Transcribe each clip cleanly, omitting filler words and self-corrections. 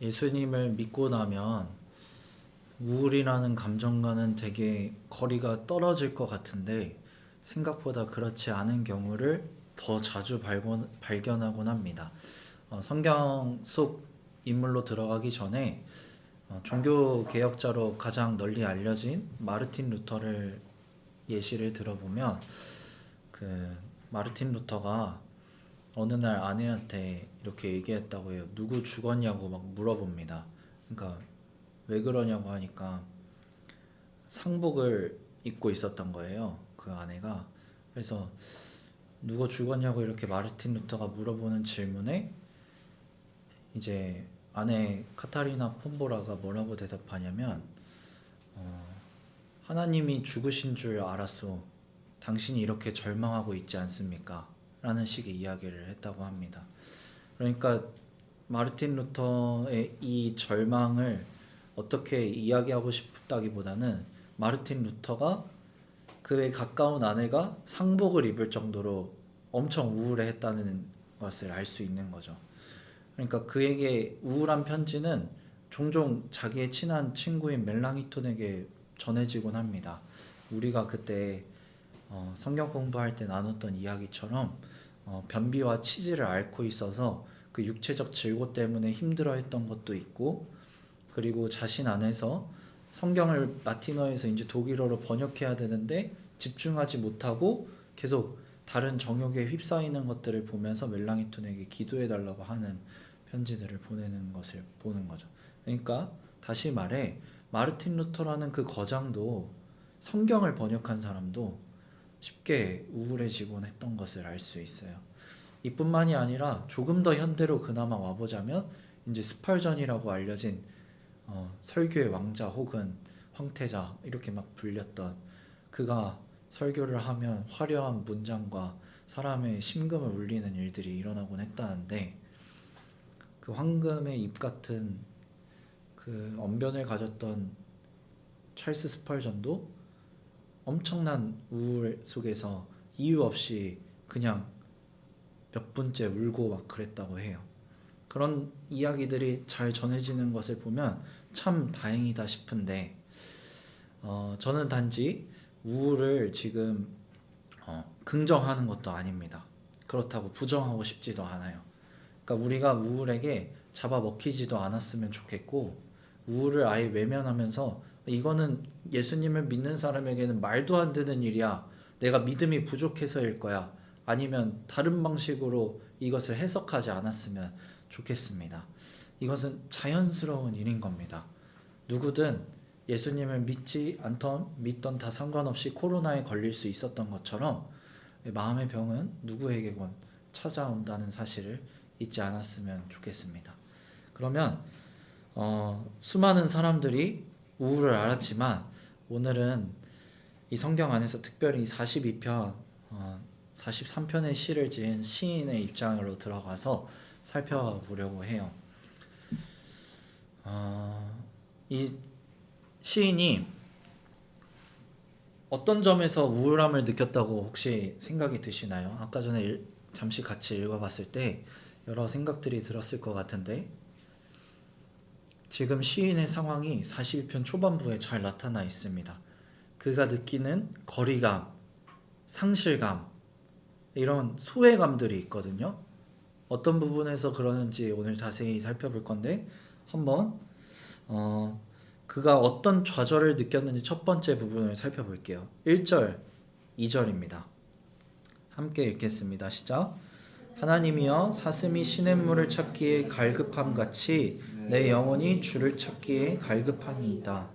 예수님을 믿고 나면 우울이라는 감정과는 되게 거리가 떨어질 것 같은데 생각보다 그렇지 않은 경우를 더 자주 발견하곤 합니다. 성경 속 인물로 들어가기 전에 종교 개혁자로 가장 널리 알려진 마르틴 루터를 예시를 들어보면 그 마르틴 루터가 어느 날 아내한테 이렇게 얘기했다고 해요. 누구 죽었냐고 막 물어봅니다. 그러니까 왜 그러냐고 하니까 상복을 입고 있었던 거예요. 그 아내가. 그래서 누가 죽었냐고 이렇게 마르틴 루터가 물어보는 질문에 이제 아내 카타리나 폼보라가 뭐라고 대답하냐면 하나님이 죽으신 줄 알았소. 당신이 이렇게 절망하고 있지 않습니까? 라는 식의 이야기를 했다고 합니다. 그러니까 마르틴 루터의 이 절망을 어떻게 이야기하고 싶다기보다는 마르틴 루터가 그의 가까운 아내가 상복을 입을 정도로 엄청 우울해했다는 것을 알 수 있는 거죠. 그러니까 그에게 우울한 편지는 종종 자기의 친한 친구인 멜랑이톤에게 전해지곤 합니다. 우리가 그때 성경 공부할 때 나눴던 이야기처럼 변비와 치질을 앓고 있어서 그 육체적 질고 때문에 힘들어했던 것도 있고, 그리고 자신 안에서 성경을 라틴어에서 이제 독일어로 번역해야 되는데 집중하지 못하고 계속 다른 정욕에 휩싸이는 것들을 보면서 멜랑이톤에게 기도해 달라고 하는 편지들을 보내는 것을 보는 거죠. 그러니까 다시 말해 마르틴 루터라는 그 거장도 성경을 번역한 사람도 쉽게 우울해지곤 했던 것을 알 수 있어요. 이뿐만이 아니라 조금 더 현대로 그나마 와보자면 이제 스펄전이라고 알려진 설교의 왕자 혹은 황태자 이렇게 막 불렸던, 그가 설교를 하면 화려한 문장과 사람의 심금을 울리는 일들이 일어나곤 했다는데, 그 황금의 입 같은 그 언변을 가졌던 찰스 스펄전도 엄청난 우울 속에서 이유 없이 그냥 몇 분째 울고 막 그랬다고 해요. 그런 이야기들이 잘 전해지는 것을 보면 참 다행이다 싶은데, 저는 단지 우울을 지금 긍정하는 것도 아닙니다. 그렇다고 부정하고 싶지도 않아요. 그러니까 우리가 우울에게 잡아먹히지도 않았으면 좋겠고, 우울을 아예 외면하면서 이거는 예수님을 믿는 사람에게는 말도 안 되는 일이야, 내가 믿음이 부족해서일 거야, 아니면 다른 방식으로 이것을 해석하지 않았으면 좋겠습니다. 이것은 자연스러운 일인 겁니다. 누구든 예수님을 믿던 다 상관없이 코로나에 걸릴 수 있었던 것처럼 마음의 병은 누구에게건 찾아온다는 사실을 잊지 않았으면 좋겠습니다. 그러면 수많은 사람들이 우울을 알았지만 오늘은 이 성경 안에서 특별히 42편, 43편의 시를 지은 시인의 입장으로 들어가서 살펴보려고 해요. 이 시인이 어떤 점에서 우울함을 느꼈다고 혹시 생각이 드시나요? 아까 전에 잠시 같이 읽어봤을 때 여러 생각들이 들었을 것 같은데, 지금 시인의 상황이 41편 초반부에 잘 나타나 있습니다. 그가 느끼는 거리감, 상실감, 이런 소외감들이 있거든요. 어떤 부분에서 그러는지 오늘 자세히 살펴볼 건데, 한번 그가 어떤 좌절을 느꼈는지 첫 번째 부분을 살펴볼게요. 1절, 2절입니다. 함께 읽겠습니다. 시작. 하나님이여, 사슴이 시냇물을 찾기에 갈급함 같이 내 영혼이 주를 찾기에 갈급하니이다.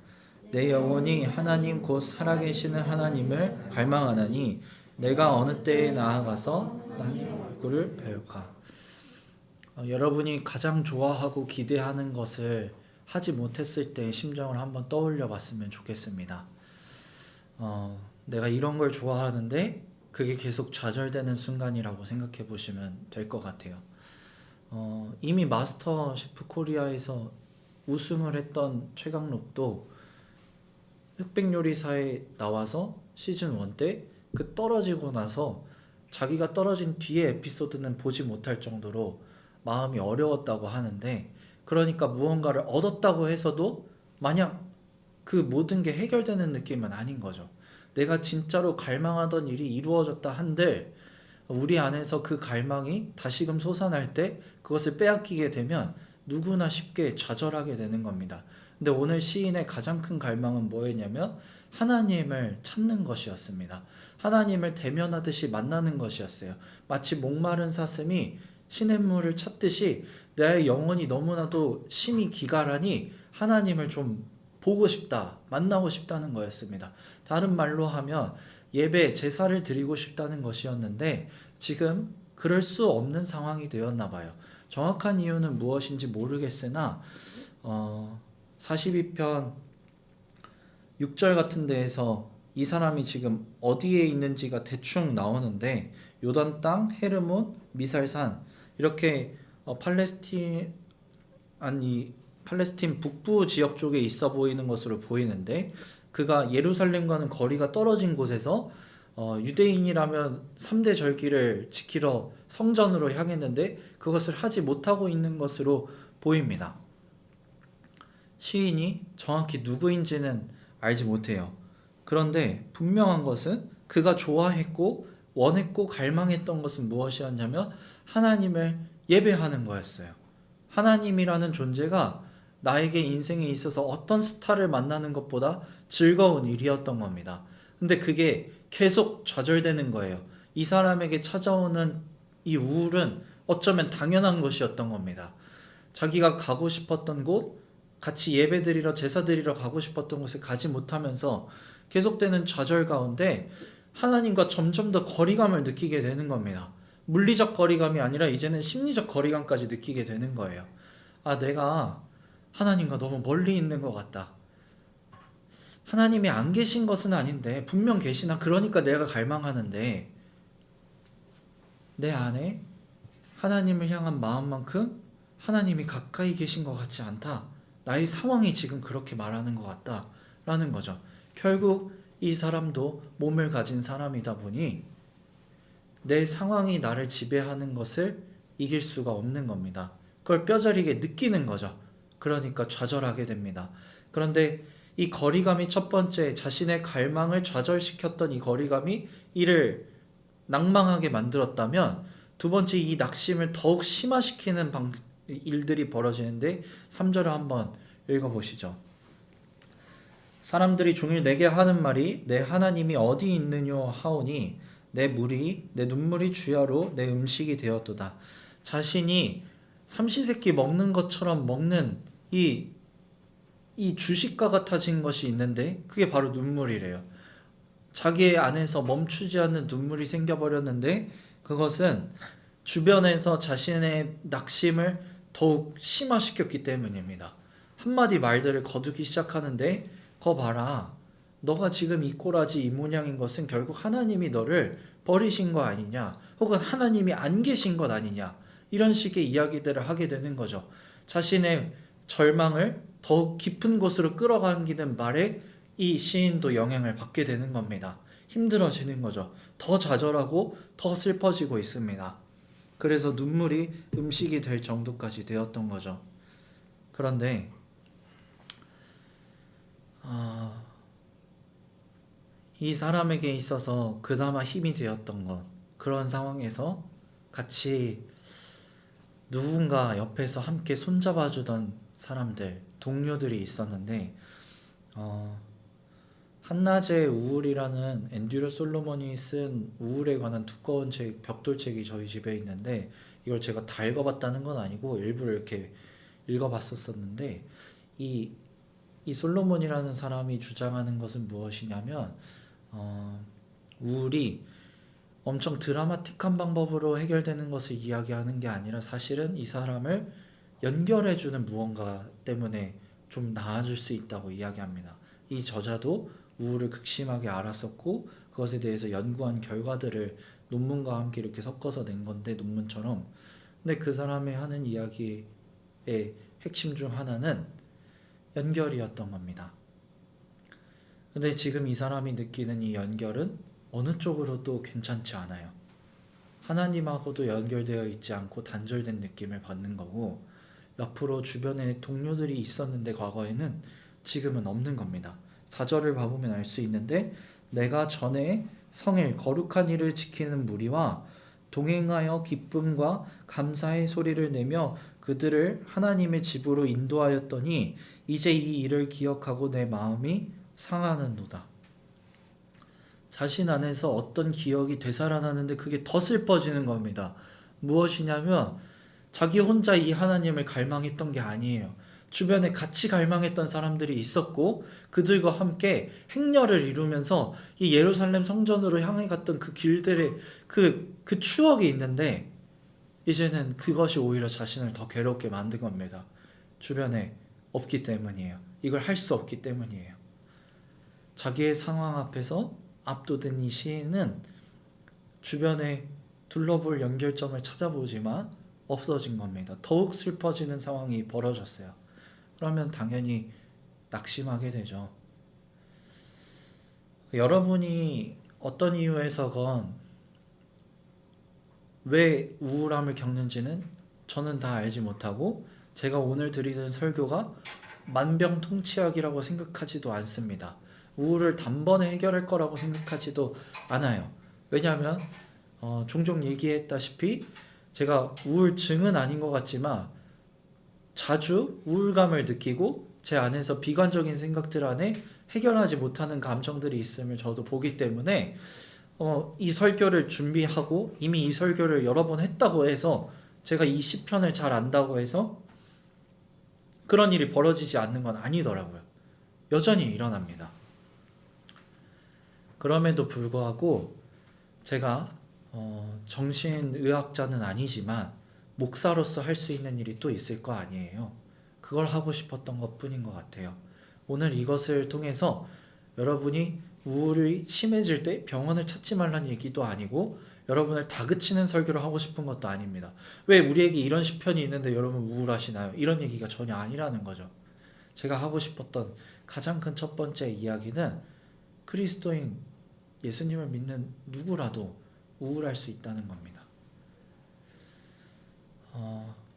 내 영혼이 하나님 곧 살아계시는 하나님을 갈망하나니 내가 어느 때에 나아가서 하나님 얼굴을 배울까. 여러분이 가장 좋아하고 기대하는 것을 하지 못했을 때의 심정을 한번 떠올려 봤으면 좋겠습니다. 내가 이런 걸 좋아하는데 그게 계속 좌절되는 순간이라고 생각해 보시면 될 것 같아요. 이미 마스터 셰프 코리아에서 우승을 했던 최강록도 흑백 요리사에 나와서 시즌 1 때 그 떨어지고 나서 자기가 떨어진 뒤에 에피소드는 보지 못할 정도로 마음이 어려웠다고 하는데, 그러니까 무언가를 얻었다고 해서도 마냥 그 모든 게 해결되는 느낌은 아닌 거죠. 내가 진짜로 갈망하던 일이 이루어졌다 한들 우리 안에서 그 갈망이 다시금 솟아날 때 그것을 빼앗기게 되면 누구나 쉽게 좌절하게 되는 겁니다. 근데 오늘 시인의 가장 큰 갈망은 뭐였냐면 하나님을 찾는 것이었습니다. 하나님을 대면하듯이 만나는 것이었어요. 마치 목마른 사슴이 시냇물을 찾듯이 내 영혼이 너무나도 심히 기갈하니 하나님을 좀 보고 싶다, 만나고 싶다는 거였습니다. 다른 말로 하면 예배, 제사를 드리고 싶다는 것이었는데 지금 그럴 수 없는 상황이 되었나 봐요. 정확한 이유는 무엇인지 모르겠으나 42편 6절 같은 데에서 이 사람이 지금 어디에 있는지가 대충 나오는데 요단 땅, 헤르몬, 미살산 이렇게 팔레스틴 북부 지역 쪽에 있어 보이는 것으로 보이는데 그가 예루살렘과는 거리가 떨어진 곳에서 유대인이라면 3대 절기를 지키러 성전으로 향했는데 그것을 하지 못하고 있는 것으로 보입니다. 시인이 정확히 누구인지는 알지 못해요. 그런데 분명한 것은 그가 좋아했고 원했고 갈망했던 것은 무엇이었냐면 하나님을 예배하는 거였어요. 하나님이라는 존재가 나에게 인생에 있어서 어떤 스타를 만나는 것보다 즐거운 일이었던 겁니다. 근데 그게 계속 좌절되는 거예요. 이 사람에게 찾아오는 이 우울은 어쩌면 당연한 것이었던 겁니다. 자기가 가고 싶었던 곳, 같이 예배드리러 제사드리러 가고 싶었던 곳에 가지 못하면서 계속되는 좌절 가운데 하나님과 점점 더 거리감을 느끼게 되는 겁니다. 물리적 거리감이 아니라 이제는 심리적 거리감까지 느끼게 되는 거예요. 내가 하나님과 너무 멀리 있는 것 같다. 하나님이 안 계신 것은 아닌데 분명 계시나 그러니까 내가 갈망하는데 내 안에 하나님을 향한 마음만큼 하나님이 가까이 계신 것 같지 않다. 나의 상황이 지금 그렇게 말하는 것 같다 라는 거죠. 결국 이 사람도 몸을 가진 사람이다 보니 내 상황이 나를 지배하는 것을 이길 수가 없는 겁니다. 그걸 뼈저리게 느끼는 거죠. 그러니까 좌절하게 됩니다. 그런데 이 거리감이 첫 번째 자신의 갈망을 좌절시켰던 이 거리감이 이를 낭망하게 만들었다면 두 번째 이 낙심을 더욱 심화시키는 일들이 벌어지는데 3절을 한번 읽어보시죠. 사람들이 종일 내게 하는 말이 내 하나님이 어디 있느뇨 하오니 내 눈물이 주야로 내 음식이 되었도다. 자신이 삼시세끼 먹는 것처럼 먹는 이 주식과 같아진 것이 있는데 그게 바로 눈물이래요. 자기 안에서 멈추지 않는 눈물이 생겨버렸는데 그것은 주변에서 자신의 낙심을 더욱 심화시켰기 때문입니다. 한마디 말들을 거두기 시작하는데 거 봐라. 너가 지금 이 꼴하지 이 모양인 것은 결국 하나님이 너를 버리신 거 아니냐 혹은 하나님이 안 계신 것 아니냐 이런 식의 이야기들을 하게 되는 거죠. 자신의 절망을 더욱 깊은 곳으로 끌어당기는 말에 이 시인도 영향을 받게 되는 겁니다. 힘들어지는 거죠. 더 좌절하고 더 슬퍼지고 있습니다. 그래서 눈물이 음식이 될 정도까지 되었던 거죠. 그런데 이 사람에게 있어서 그나마 힘이 되었던 것, 그런 상황에서 같이 누군가 옆에서 함께 손잡아주던 사람들, 동료들이 있었는데 한낮의 우울이라는 앤드류 솔로몬이 쓴 우울에 관한 두꺼운 책, 벽돌책이 저희 집에 있는데 이걸 제가 다 읽어봤다는 건 아니고 일부러 이렇게 읽어봤었는데 이 솔로몬이라는 사람이 주장하는 것은 무엇이냐면 우울이 엄청 드라마틱한 방법으로 해결되는 것을 이야기하는 게 아니라 사실은 이 사람을 연결해주는 무언가 때문에 좀 나아질 수 있다고 이야기합니다. 이 저자도 우울을 극심하게 알았었고 그것에 대해서 연구한 결과들을 논문과 함께 이렇게 섞어서 낸 건데 논문처럼. 근데 그 사람이 하는 이야기의 핵심 중 하나는 연결이었던 겁니다. 근데 지금 이 사람이 느끼는 이 연결은 어느 쪽으로도 괜찮지 않아요. 하나님하고도 연결되어 있지 않고 단절된 느낌을 받는 거고 옆으로 주변에 동료들이 있었는데 과거에는 지금은 없는 겁니다. 4절을 봐보면 알 수 있는데 내가 전에 성일 거룩한 일을 지키는 무리와 동행하여 기쁨과 감사의 소리를 내며 그들을 하나님의 집으로 인도하였더니 이제 이 일을 기억하고 내 마음이 상하는도다. 자신 안에서 어떤 기억이 되살아나는데 그게 더 슬퍼지는 겁니다. 무엇이냐면 자기 혼자 이 하나님을 갈망했던 게 아니에요. 주변에 같이 갈망했던 사람들이 있었고 그들과 함께 행렬을 이루면서 이 예루살렘 성전으로 향해 갔던 그 길들의 그 추억이 있는데 이제는 그것이 오히려 자신을 더 괴롭게 만든 겁니다. 주변에 없기 때문이에요. 이걸 할 수 없기 때문이에요. 자기의 상황 앞에서 압도된 이 시인은 주변에 둘러볼 연결점을 찾아보지만 없어진 겁니다. 더욱 슬퍼지는 상황이 벌어졌어요. 그러면 당연히 낙심하게 되죠. 여러분이 어떤 이유에서건 왜 우울함을 겪는지는 저는 다 알지 못하고 제가 오늘 드리는 설교가 만병통치약이라고 생각하지도 않습니다. 우울을 단번에 해결할 거라고 생각하지도 않아요. 왜냐하면 종종 얘기했다시피 제가 우울증은 아닌 것 같지만 자주 우울감을 느끼고 제 안에서 비관적인 생각들 안에 해결하지 못하는 감정들이 있음을 저도 보기 때문에 이 설교를 준비하고 이미 이 설교를 여러 번 했다고 해서 제가 이 시편을 잘 안다고 해서 그런 일이 벌어지지 않는 건 아니더라고요. 여전히 일어납니다. 그럼에도 불구하고 제가 정신의학자는 아니지만 목사로서 할 수 있는 일이 또 있을 거 아니에요. 그걸 하고 싶었던 것 뿐인 것 같아요. 오늘 이것을 통해서 여러분이 우울이 심해질 때 병원을 찾지 말라는 얘기도 아니고 여러분을 다그치는 설교를 하고 싶은 것도 아닙니다. 왜 우리에게 이런 시편이 있는데 여러분 우울하시나요? 이런 얘기가 전혀 아니라는 거죠. 제가 하고 싶었던 가장 큰 첫 번째 이야기는 그리스도인 예수님을 믿는 누구라도 우울할 수 있다는 겁니다.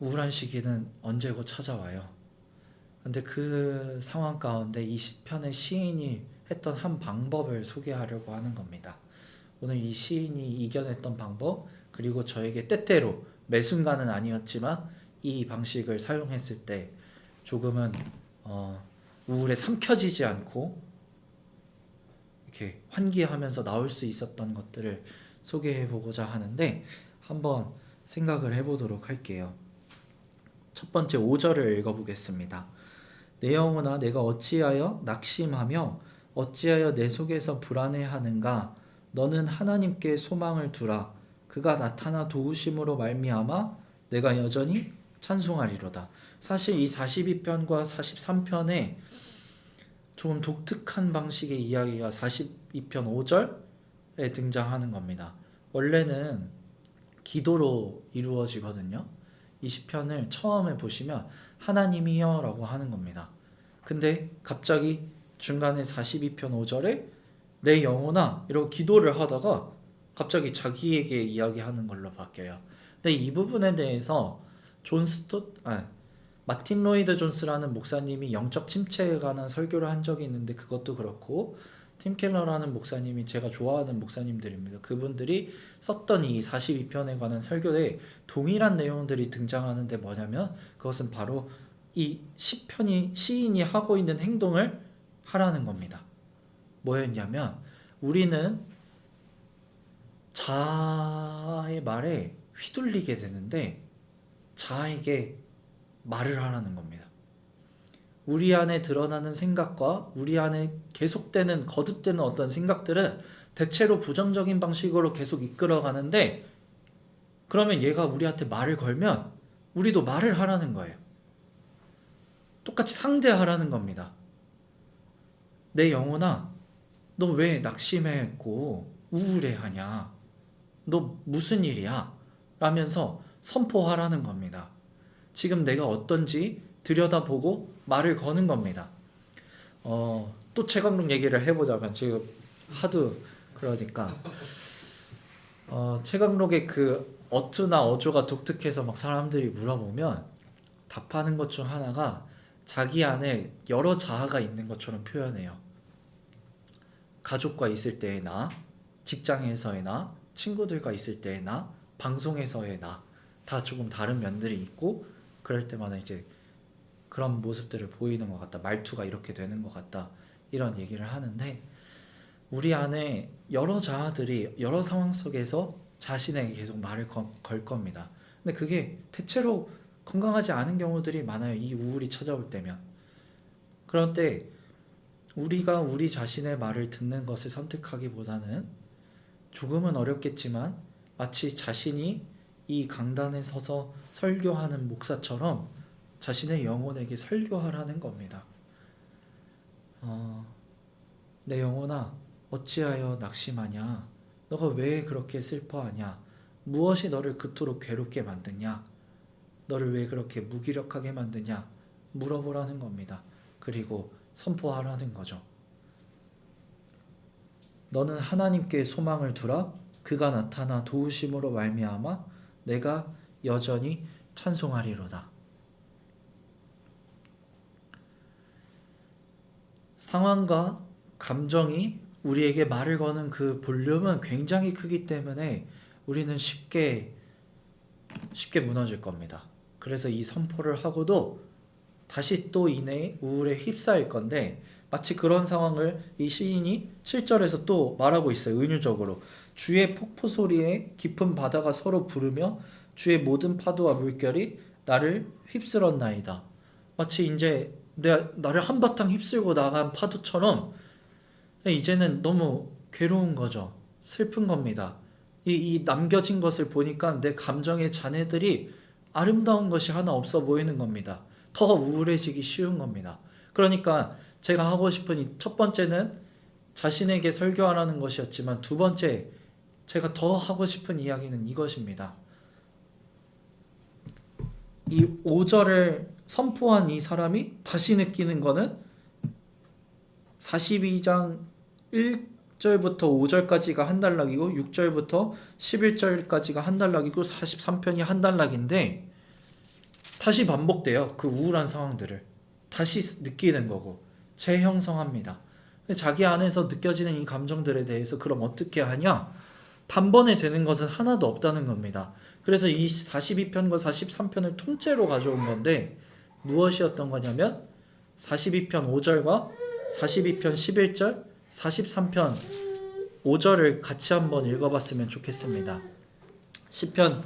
우울한 시기는 언제고 찾아와요. 근데 그 상황 가운데 이 시편의 시인이 했던 한 방법을 소개하려고 하는 겁니다. 오늘 이 시인이 이겨냈던 방법, 그리고 저에게 때때로 매 순간은 아니었지만 이 방식을 사용했을 때 조금은 우울에 삼켜지지 않고 이렇게 환기하면서 나올 수 있었던 것들을 소개해 보고자 하는데 한번 생각을 해보도록 할게요. 첫 번째 5절을 읽어보겠습니다. 내 영혼아 내가 어찌하여 낙심하며 어찌하여 내 속에서 불안해하는가. 너는 하나님께 소망을 두라. 그가 나타나 도우심으로 말미암아 내가 여전히 찬송하리로다. 사실 이 42편과 43편에 좀 독특한 방식의 이야기가 42편 5절에 등장하는 겁니다. 원래는 기도로 이루어지거든요. 이 시편을 처음에 보시면 하나님이여 라고 하는 겁니다. 근데 갑자기 중간에 42편 5절에 내 영혼아 이러고 기도를 하다가 갑자기 자기에게 이야기하는 걸로 바뀌어요. 근데 이 부분에 대해서 마틴 로이드 존스라는 목사님이 영적 침체에 관한 설교를 한 적이 있는데 그것도 그렇고 팀 켈러라는 목사님이 제가 좋아하는 목사님들입니다. 그분들이 썼던 이 42편에 관한 설교에 동일한 내용들이 등장하는데 뭐냐면 그것은 바로 이 시인이 하고 있는 행동을 하라는 겁니다. 뭐였냐면 우리는 자아의 말에 휘둘리게 되는데 자아에게 말을 하라는 겁니다. 우리 안에 드러나는 생각과 우리 안에 계속되는 거듭되는 어떤 생각들은 대체로 부정적인 방식으로 계속 이끌어가는데 그러면 얘가 우리한테 말을 걸면 우리도 말을 하라는 거예요. 똑같이 상대하라는 겁니다. 내 영혼아 너 왜 낙심해했고 우울해하냐? 너 무슨 일이야? 라면서 선포하라는 겁니다. 지금 내가 어떤지 들여다보고 말을 거는 겁니다. 또 최강록 얘기를 해보자면 지금 하도 그러니까 최강록의 그 어투나 어조가 독특해서 막 사람들이 물어보면 답하는 것 중 하나가 자기 안에 여러 자아가 있는 것처럼 표현해요. 가족과 있을 때의 나, 직장에서의 나, 친구들과 있을 때의 나, 방송에서의 나, 다 조금 다른 면들이 있고 그럴 때마다 이제 그런 모습들을 보이는 것 같다. 말투가 이렇게 되는 것 같다. 이런 얘기를 하는데 우리 안에 여러 자아들이 여러 상황 속에서 자신에게 계속 말을 걸 겁니다. 근데 그게 대체로 건강하지 않은 경우들이 많아요. 이 우울이 찾아올 때면. 그럴 때 우리가 우리 자신의 말을 듣는 것을 선택하기보다는 조금은 어렵겠지만 마치 자신이 이 강단에 서서 설교하는 목사처럼 자신의 영혼에게 설교하라는 겁니다. 내 영혼아 어찌하여 낙심하냐? 너가 왜 그렇게 슬퍼하냐? 무엇이 너를 그토록 괴롭게 만드냐? 너를 왜 그렇게 무기력하게 만드냐? 물어보라는 겁니다. 그리고 선포하라는 거죠. 너는 하나님께 소망을 두라. 그가 나타나 도우심으로 말미암아 내가 여전히 찬송하리로다. 상황과 감정이 우리에게 말을 거는 그 볼륨은 굉장히 크기 때문에 우리는 쉽게 무너질 겁니다. 그래서 이 선포를 하고도 다시 또 이내 우울에 휩싸일 건데 마치 그런 상황을 이 시인이 7절에서 또 말하고 있어요. 은유적으로 주의 폭포 소리에 깊은 바다가 서로 부르며 주의 모든 파도와 물결이 나를 휩쓸었나이다. 마치 이제 나를 한바탕 휩쓸고 나간 파도처럼 이제는 너무 괴로운 거죠. 슬픈 겁니다. 이 남겨진 것을 보니까 내 감정의 잔해들이 아름다운 것이 하나 없어 보이는 겁니다. 더 우울해지기 쉬운 겁니다. 그러니까 제가 하고 싶은 이 첫 번째는 자신에게 설교하라는 것이었지만 두 번째 제가 더 하고 싶은 이야기는 이것입니다. 이 5절을 선포한 이 사람이 다시 느끼는 거는 42장 1절부터 5절까지가 한 단락이고 6절부터 11절까지가 한 단락이고 43편이 한 단락인데 다시 반복돼요. 그 우울한 상황들을 다시 느끼는 거고 재형성합니다. 자기 안에서 느껴지는 이 감정들에 대해서 그럼 어떻게 하냐? 단번에 되는 것은 하나도 없다는 겁니다. 그래서 이 42편과 43편을 통째로 가져온 건데 무엇이었던 거냐면 42편 5절과 42편 11절, 43편 5절을 같이 한번 읽어봤으면 좋겠습니다. 시편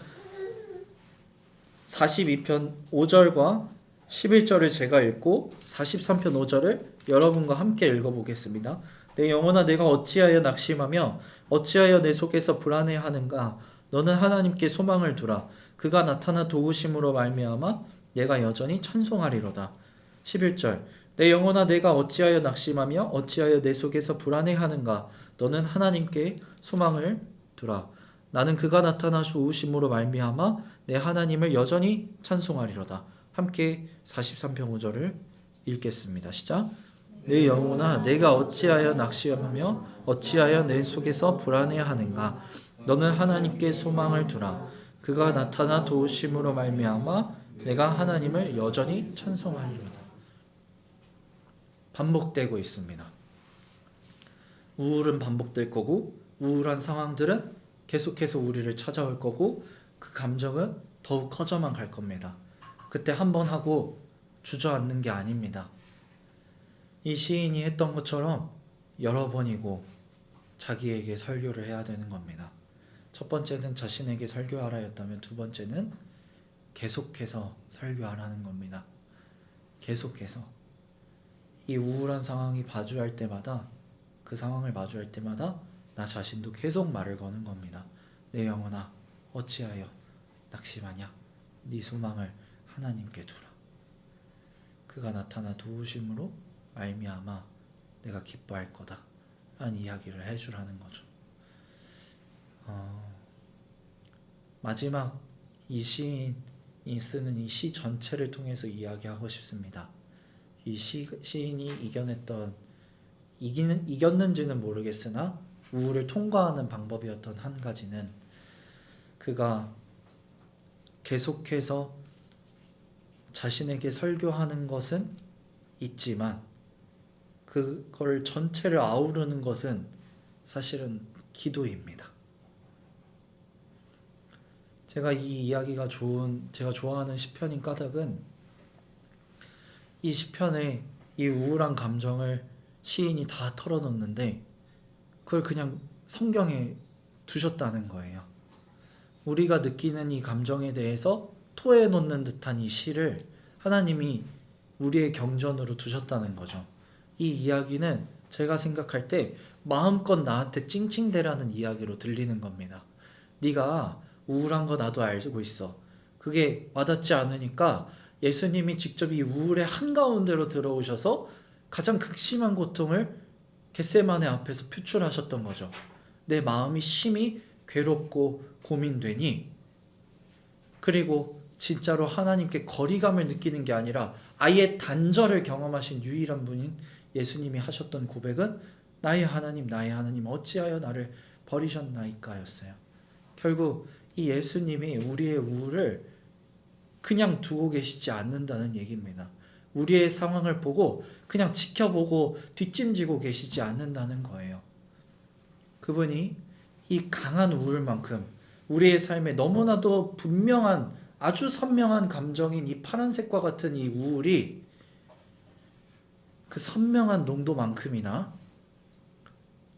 42편 5절과 11절을 제가 읽고 43편 5절을 여러분과 함께 읽어보겠습니다. 내 영혼아 내가 어찌하여 낙심하며 어찌하여 내 속에서 불안해하는가? 너는 하나님께 소망을 두라. 그가 나타나 도우심으로 말미암아 내가 여전히 찬송하리로다. 11절 내 영혼아 내가 어찌하여 낙심하며 어찌하여 내 속에서 불안해하는가? 너는 하나님께 소망을 두라. 나는 그가 나타나 도우심으로 말미암아 내 하나님을 여전히 찬송하리로다. 함께 43편 5절을 읽겠습니다. 시작. 내 영혼아 내가 어찌하여 낙심하며 어찌하여 내 속에서 불안해하는가? 너는 하나님께 소망을 두라. 그가 나타나 도우심으로 말미암아 내가 하나님을 여전히 찬송하리로다. 반복되고 있습니다. 우울은 반복될 거고 우울한 상황들은 계속해서 우리를 찾아올 거고 그 감정은 더욱 커져만 갈 겁니다. 그때 한 번 하고 주저앉는 게 아닙니다. 이 시인이 했던 것처럼 여러 번이고 자기에게 설교를 해야 되는 겁니다. 첫 번째는 자신에게 설교하라였다면 두 번째는 계속해서 설교하라는 겁니다. 계속해서 이 우울한 상황이 마주할 때마다 그 상황을 마주할 때마다 나 자신도 계속 말을 거는 겁니다. 내 영혼아 어찌하여 낙심하냐? 네 소망을 하나님께 두라. 그가 나타나 도우심으로 말미암아 내가 기뻐할 거다 라는 이야기를 해주라는 거죠. 마지막 이 시인이 쓰는 이 시 전체를 통해서 이야기하고 싶습니다. 이 시인이 이겼는지는 모르겠으나 우울을 통과하는 방법이었던 한 가지는 그가 계속해서 자신에게 설교하는 것은 있지만 그걸 전체를 아우르는 것은 사실은 기도입니다. 제가 이 이야기가 제가 좋아하는 시편인 까닭은 이 시편에 이 우울한 감정을 시인이 다 털어놓는데 그걸 그냥 성경에 두셨다는 거예요. 우리가 느끼는 이 감정에 대해서 토해놓는 듯한 이 시를 하나님이 우리의 경전으로 두셨다는 거죠. 이 이야기는 제가 생각할 때 마음껏 나한테 찡찡대라는 이야기로 들리는 겁니다. 네가 우울한 거 나도 알고 있어. 그게 와닿지 않으니까 예수님이 직접 이 우울의 한가운데로 들어오셔서 가장 극심한 고통을 겟세마네 앞에서 표출하셨던 거죠. 내 마음이 심히 괴롭고 고민되니, 그리고 진짜로 하나님께 거리감을 느끼는 게 아니라 아예 단절을 경험하신 유일한 분인 예수님이 하셨던 고백은 나의 하나님 어찌하여 나를 버리셨나이까였어요. 결국 이 예수님이 우리의 우울을 그냥 두고 계시지 않는다는 얘기입니다. 우리의 상황을 보고 그냥 지켜보고 뒷짐지고 계시지 않는다는 거예요. 그분이 이 강한 우울만큼 우리의 삶에 너무나도 분명한 아주 선명한 감정인 이 파란색과 같은 이 우울이 그 선명한 농도만큼이나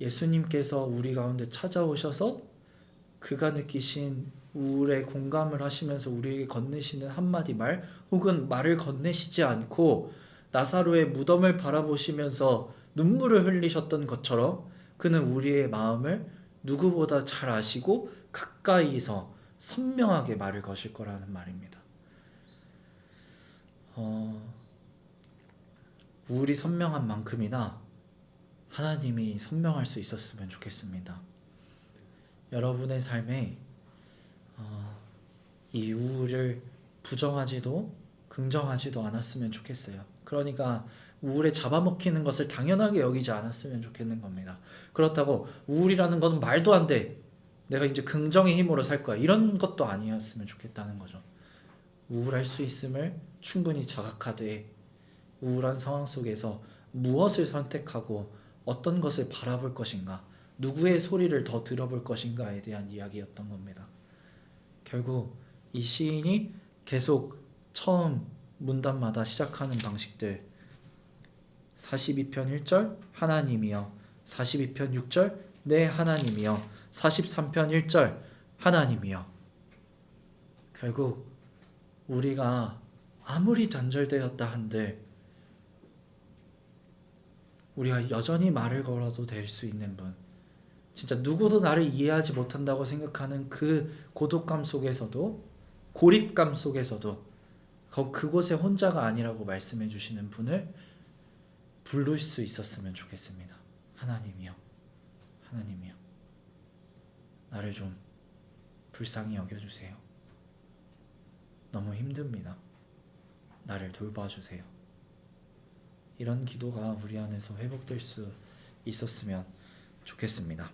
예수님께서 우리 가운데 찾아오셔서 그가 느끼신 우울에 공감을 하시면서 우리에게 건네시는 한마디 말, 혹은 말을 건네시지 않고 나사로의 무덤을 바라보시면서 눈물을 흘리셨던 것처럼 그는 우리의 마음을 누구보다 잘 아시고 가까이서 선명하게 말을 거실 거라는 말입니다. 우울이 선명한 만큼이나 하나님이 선명할 수 있었으면 좋겠습니다. 여러분의 삶에 이 우울을 부정하지도 긍정하지도 않았으면 좋겠어요. 그러니까 우울에 잡아먹히는 것을 당연하게 여기지 않았으면 좋겠는 겁니다. 그렇다고 우울이라는 건 말도 안 돼, 내가 이제 긍정의 힘으로 살 거야, 이런 것도 아니었으면 좋겠다는 거죠. 우울할 수 있음을 충분히 자각하되 우울한 상황 속에서 무엇을 선택하고 어떤 것을 바라볼 것인가, 누구의 소리를 더 들어볼 것인가에 대한 이야기였던 겁니다. 결국 이 시인이 계속 처음 문단마다 시작하는 방식들, 42편 1절 하나님이여, 42편 6절 내 하나님이여, 43편 1절 하나님이여. 결국 우리가 아무리 단절되었다 한들 우리가 여전히 말을 걸어도 될 수 있는 분, 진짜 누구도 나를 이해하지 못한다고 생각하는 그 고독감 속에서도, 고립감 속에서도 그곳에 혼자가 아니라고 말씀해 주시는 분을 부를 수 있었으면 좋겠습니다. 하나님이여, 하나님이여, 나를 좀 불쌍히 여겨주세요. 너무 힘듭니다. 나를 돌봐주세요. 이런 기도가 우리 안에서 회복될 수 있었으면 좋겠습니다.